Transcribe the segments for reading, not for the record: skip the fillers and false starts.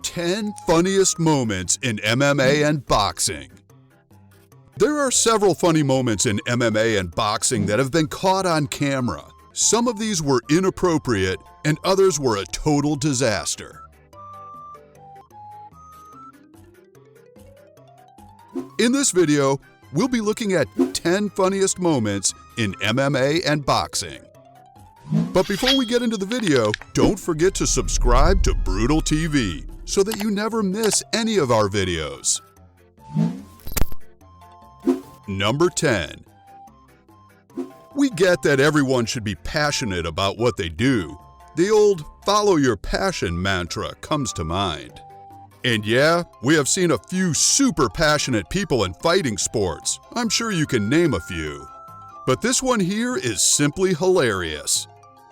10 funniest moments in MMA and boxing. There are several funny moments in MMA and boxing that have been caught on camera. Some of these were inappropriate and others were a total disaster. In this video, we'll be looking at 10 funniest moments in MMA and boxing. But before we get into the video, don't forget to subscribe to Brutal TV so that you never miss any of our videos. Number 10. We get that everyone should be passionate about what they do. The old "follow your passion" mantra comes to mind. And yeah, we have seen a few super passionate people in fighting sports. I'm sure you can name a few. But this one here is simply hilarious.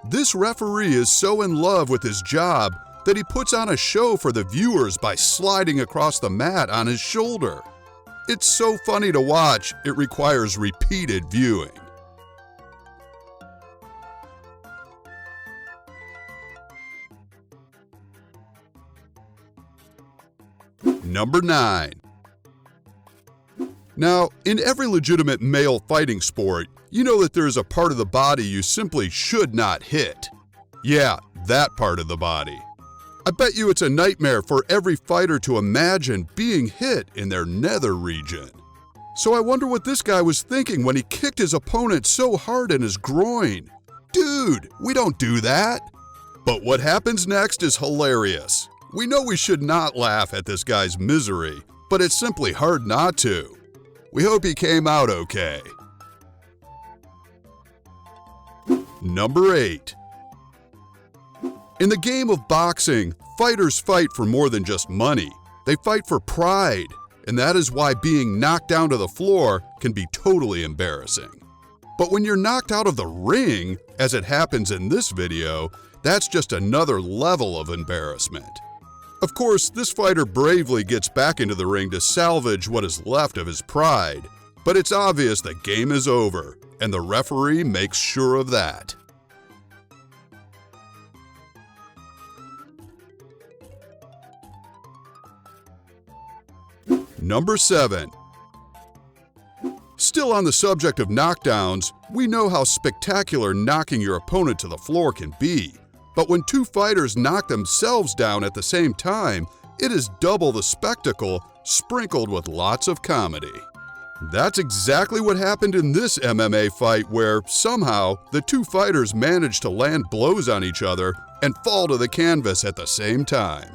This referee is so in love with his job that he puts on a show for the viewers by sliding across the mat on his shoulder. It's so funny to watch, it requires repeated viewing. Number 9. Now, in every legitimate male fighting sport, you know that there is a part of the body you simply should not hit. Yeah, that part of the body. I bet you it's a nightmare for every fighter to imagine being hit in their nether region. So I wonder what this guy was thinking when he kicked his opponent so hard in his groin. Dude, we don't do that. But what happens next is hilarious. We know we should not laugh at this guy's misery, but it's simply hard not to. We hope he came out okay. Number 8. In the game of boxing, fighters fight for more than just money. They fight for pride, and that is why being knocked down to the floor can be totally embarrassing. But when you're knocked out of the ring, as it happens in this video, that's just another level of embarrassment. Of course, this fighter bravely gets back into the ring to salvage what is left of his pride, but it's obvious the game is over, and the referee makes sure of that. Number 7. Still on the subject of knockdowns, we know how spectacular knocking your opponent to the floor can be. But when two fighters knock themselves down at the same time, it is double the spectacle, sprinkled with lots of comedy. That's exactly what happened in this MMA fight where, somehow, the two fighters managed to land blows on each other and fall to the canvas at the same time.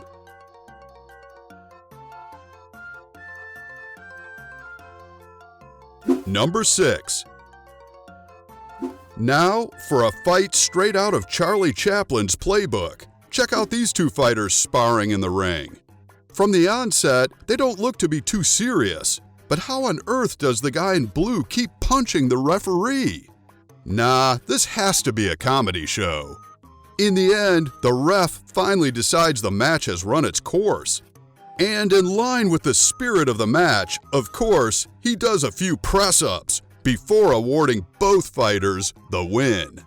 Number 6. Now, for a fight straight out of Charlie Chaplin's playbook. Check out these two fighters sparring in the ring. From the onset, they don't look to be too serious, but how on earth does the guy in blue keep punching the referee? Nah, this has to be a comedy show. In the end, the ref finally decides the match has run its course. And in line with the spirit of the match, of course, he does a few press-ups before awarding both fighters the win.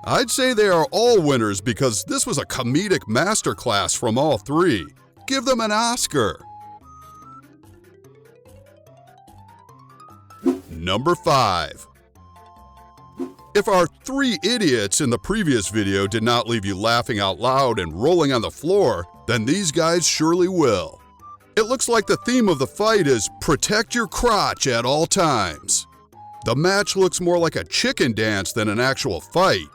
I'd say they are all winners because this was a comedic masterclass from all three. Give them an Oscar. Number 5. If our 3 idiots in the previous video did not leave you laughing out loud and rolling on the floor, then these guys surely will. It looks like the theme of the fight is protect your crotch at all times. The match looks more like a chicken dance than an actual fight.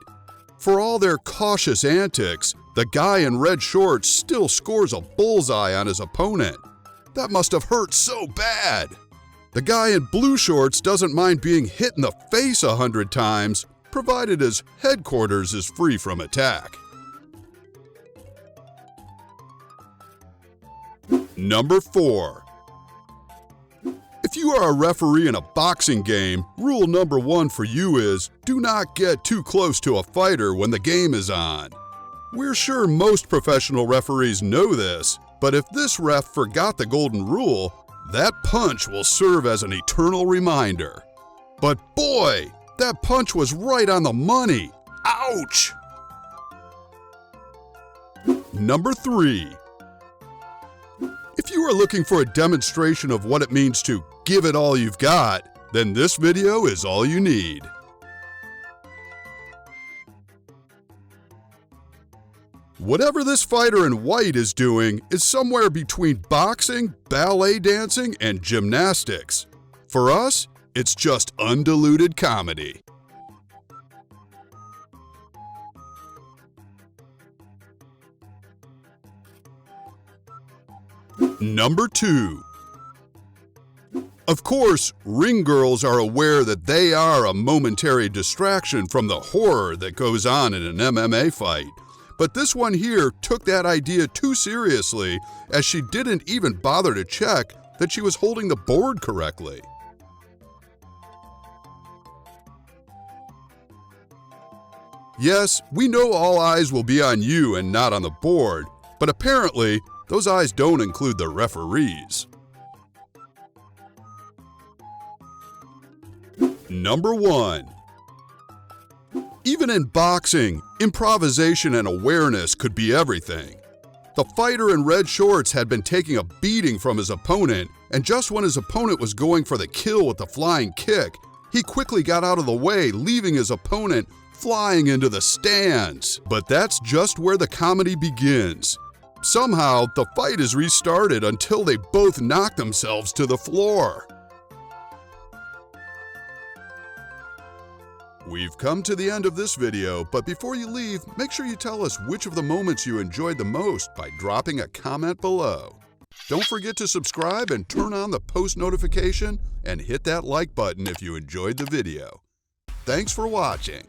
For all their cautious antics, the guy in red shorts still scores a bullseye on his opponent. That must have hurt so bad. The guy in blue shorts doesn't mind being hit in the face 100 times, provided his headquarters is free from attack. Number 4. If you are a referee in a boxing game, rule number 1 for you is do not get too close to a fighter when the game is on. We're sure most professional referees know this, but if this ref forgot the golden rule, that punch will serve as an eternal reminder. But boy, that punch was right on the money. Ouch! Number 3. are looking for a demonstration of what it means to give it all you've got, then this video is all you need. Whatever this fighter in white is doing is somewhere between boxing, ballet dancing, and gymnastics. For us, it's just undiluted comedy. Number 2. Of course, ring girls are aware that they are a momentary distraction from the horror that goes on in an MMA fight. But this one here took that idea too seriously, as she didn't even bother to check that she was holding the board correctly. Yes, we know all eyes will be on you and not on the board, but apparently, those eyes don't include the referees. Number 1. Even in boxing, improvisation and awareness could be everything. The fighter in red shorts had been taking a beating from his opponent, and just when his opponent was going for the kill with the flying kick, he quickly got out of the way, leaving his opponent flying into the stands. But that's just where the comedy begins. Somehow, the fight is restarted until they both knock themselves to the floor. We've come to the end of this video, but before you leave, make sure you tell us which of the moments you enjoyed the most by dropping a comment below. Don't forget to subscribe and turn on the post notification and hit that like button if you enjoyed the video. Thanks for watching.